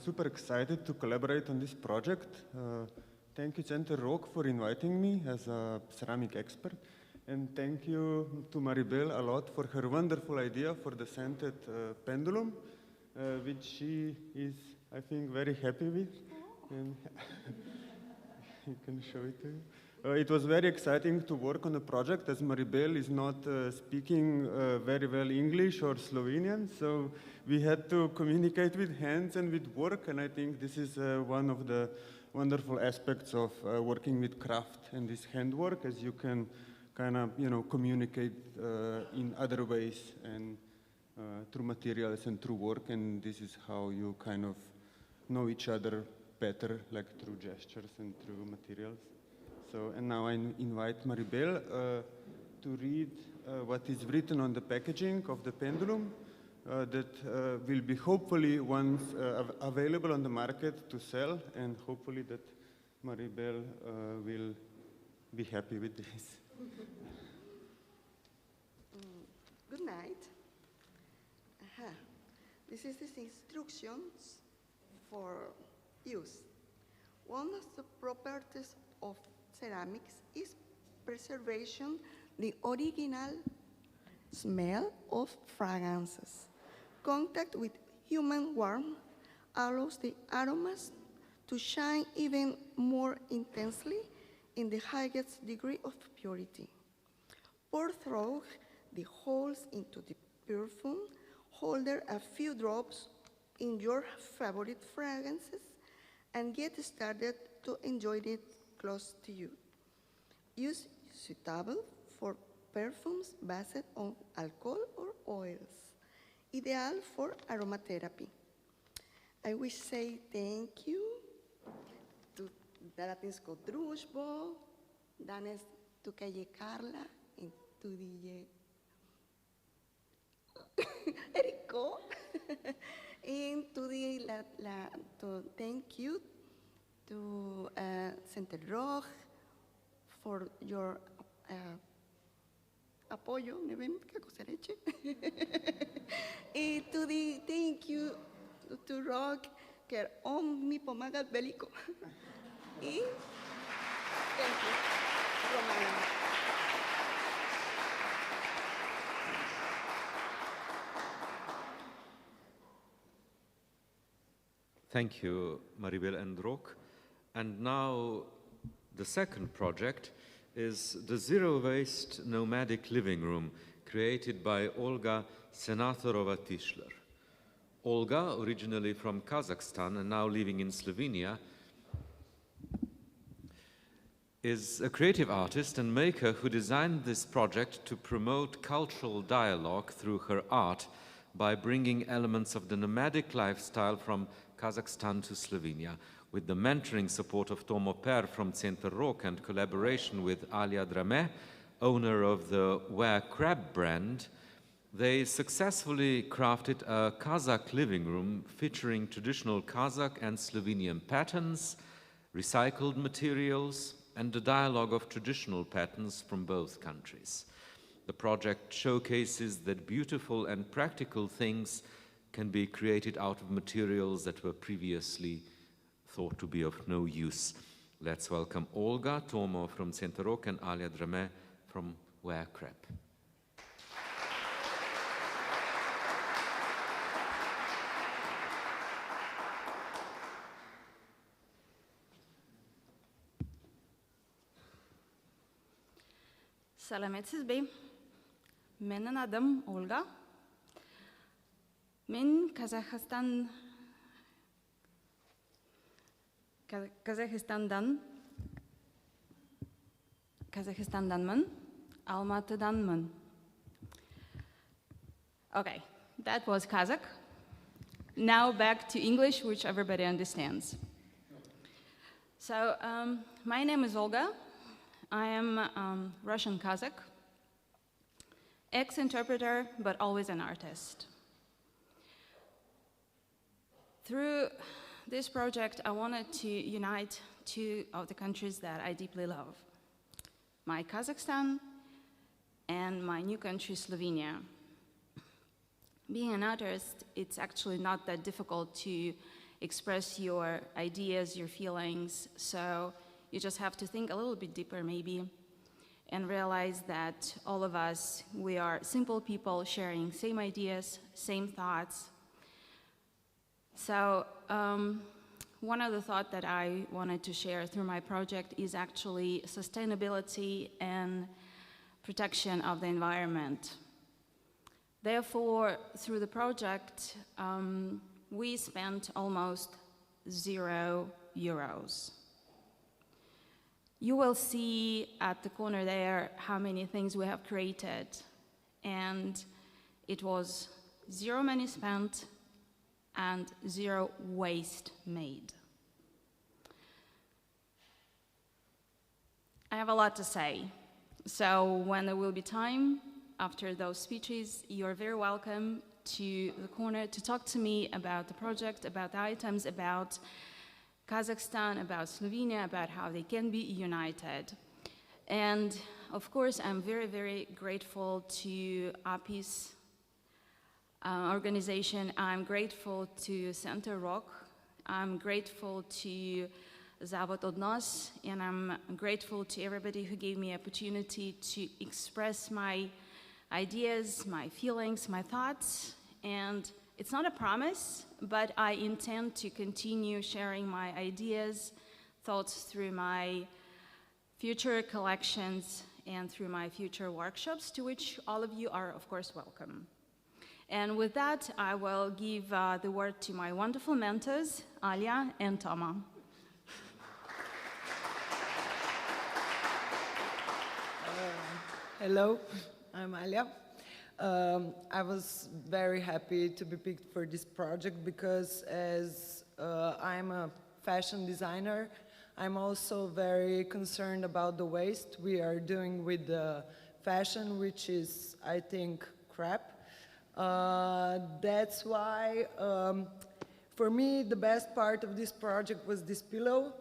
Super excited to collaborate on this project. Thank you, Center Rok, for inviting me as a ceramic expert. And thank you to Maribel a lot for her wonderful idea for the scented pendulum, which she is, I think, very happy with. And you can show it to you. It was very exciting to work on the project as Maribel is not speaking very well English or Slovenian, so we had to communicate with hands and with work, and I think this is one of the wonderful aspects of working with craft and this handwork, as you can kind of, communicate in other ways and through materials and through work, and this is how you kind of know each other better, like through gestures and through materials. So, and now I invite Maribel to read what is written on the packaging of the pendulum that will be hopefully once available on the market to sell, and hopefully that Maribel will be happy with this. Good night. This is the instructions for use. One of the properties of ceramics is preservation the original smell of fragrances. Contact with human warmth allows the aromas to shine even more intensely in the highest degree of purity. Pour through the holes into the perfume holder a few drops in your favorite fragrances and get started to enjoy it close to you. Use suitable for perfumes based on alcohol or oils, ideal for aromatherapy. I wish to say thank you to Daratinsko Družbo, danes tukaj je Karla in tudi je Eriko. And tudi to thank you to Center Rock for your apoyo, ne vem kako se reče. And tudi thank you to Rock, ker on mi pomaga veliko. I thank you, Romana. Thank you, Maribel and Rok. And now the second project is the zero-waste nomadic living room created by Olga Senatorova-Tischler. Olga, originally from Kazakhstan and now living in Slovenia, is a creative artist and maker who designed this project to promote cultural dialogue through her art by bringing elements of the nomadic lifestyle from Kazakhstan to Slovenia. With the mentoring support of Tomo Per from Center Rock and collaboration with Alia Drame, owner of the Ware Crab brand, they successfully crafted a Kazakh living room featuring traditional Kazakh and Slovenian patterns, recycled materials, and the dialogue of traditional patterns from both countries. The project showcases that beautiful and practical things can be created out of materials that were previously thought to be of no use. Let's welcome Olga, Tomo from Center Rock, and Alia Drame from Ware Crab. Сәлеметсіз бе? Менің адым Ольга. Мен Kazakhstandanмын, Алматыданмын. Okay, that was Kazakh. Now back to English, which everybody understands. So, my name is Olga. I am Russian Kazakh, ex-interpreter, but always an artist. Through this project, I wanted to unite two of the countries that I deeply love, my Kazakhstan and my new country, Slovenia. Being an artist, it's actually not that difficult to express your ideas, your feelings, so you just have to think a little bit deeper, maybe, and realize that all of us, we are simple people sharing same ideas, same thoughts. So one of the thoughts that I wanted to share through my project is actually sustainability and protection of the environment. Therefore, through the project, we spent almost €0. You will see at the corner there how many things we have created, and it was 0 money spent and 0 waste made. I have a lot to say, so when there will be time after those speeches, you're very welcome to the corner to talk to me about the project, about the items, about Kazakhstan, about Slovenia, about how they can be united. And of course, I'm very, very grateful to APIS organization. I'm grateful to Center Rock. I'm grateful to Zavod Odnos, and I'm grateful to everybody who gave me opportunity to express my ideas, my feelings, my thoughts. And it's not a promise, but I intend to continue sharing my ideas, thoughts through my future collections and through my future workshops, to which all of you are, of course, welcome. And with that, I will give the word to my wonderful mentors, Alia and Toma. Hello, I'm Alia. I was very happy to be picked for this project because as I'm a fashion designer, I'm also very concerned about the waste we are doing with the fashion, which is, I think, crap. That's why, for me, the best part of this project was this pillow.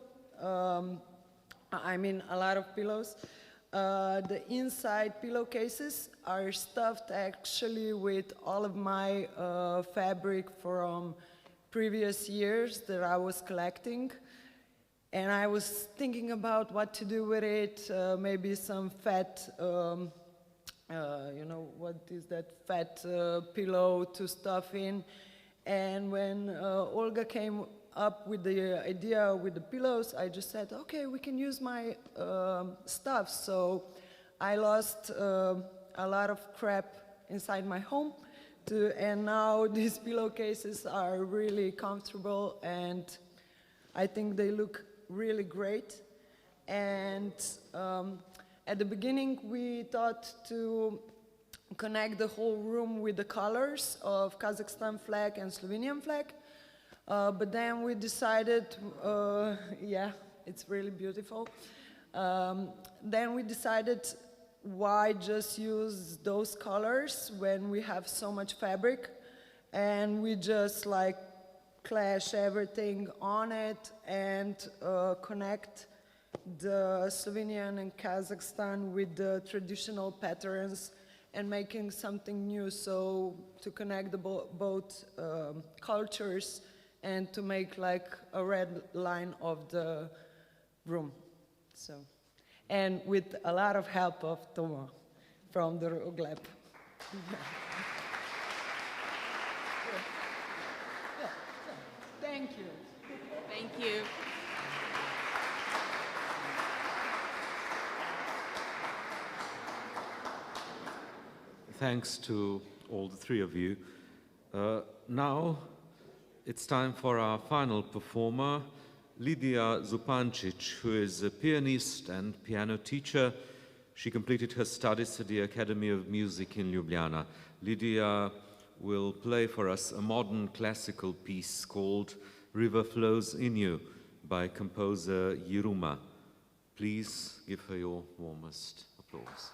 I mean, a lot of pillows. The inside pillowcases are stuffed actually with all of my fabric from previous years that I was collecting. And I was thinking about what to do with it, maybe some fat, you know, what is that fat pillow to stuff in. And when Olga came up with the idea with the pillows, I just said, okay, we can use my stuff. So I lost a lot of crap inside my home, and now these pillowcases are really comfortable, and I think they look really great. And at the beginning, we thought to connect the whole room with the colors of Kazakhstan flag and Slovenian flag. But then we decided, yeah, it's really beautiful. Then we decided, why just use those colors when we have so much fabric? And we just like clash everything on it and connect the Slovenian and Kazakhstan with the traditional patterns and making something new, so to connect the both cultures and to make like a red line of the room. So, and with a lot of help of Toma from the Ogleb. Thank you. Thank you. Thanks to all the three of you. Now it's time for our final performer, Lidia Zupancic, who is a pianist and piano teacher. She completed her studies at the Academy of Music in Ljubljana. Lidia will play for us a modern classical piece called River Flows in You by composer Yiruma. Please give her your warmest applause.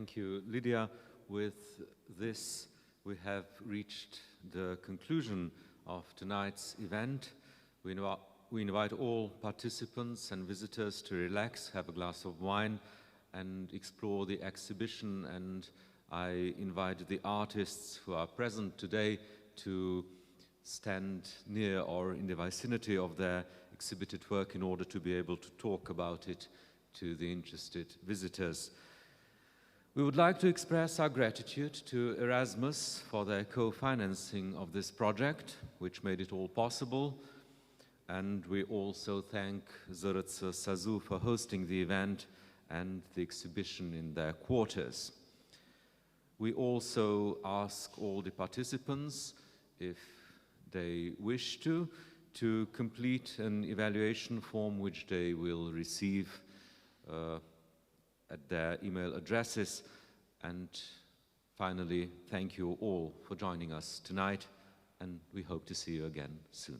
Thank you, Lydia. With this, we have reached the conclusion of tonight's event. We invite all participants and visitors to relax, have a glass of wine, and explore the exhibition. And I invite the artists who are present today to stand near or in the vicinity of their exhibited work in order to be able to talk about it to the interested visitors. We would like to express our gratitude to Erasmus for their co-financing of this project, which made it all possible. And we also thank Zrc Sazu for hosting the event and the exhibition in their quarters. We also ask all the participants, if they wish to complete an evaluation form which they will receive at their email addresses. And finally, thank you all for joining us tonight, and we hope to see you again soon.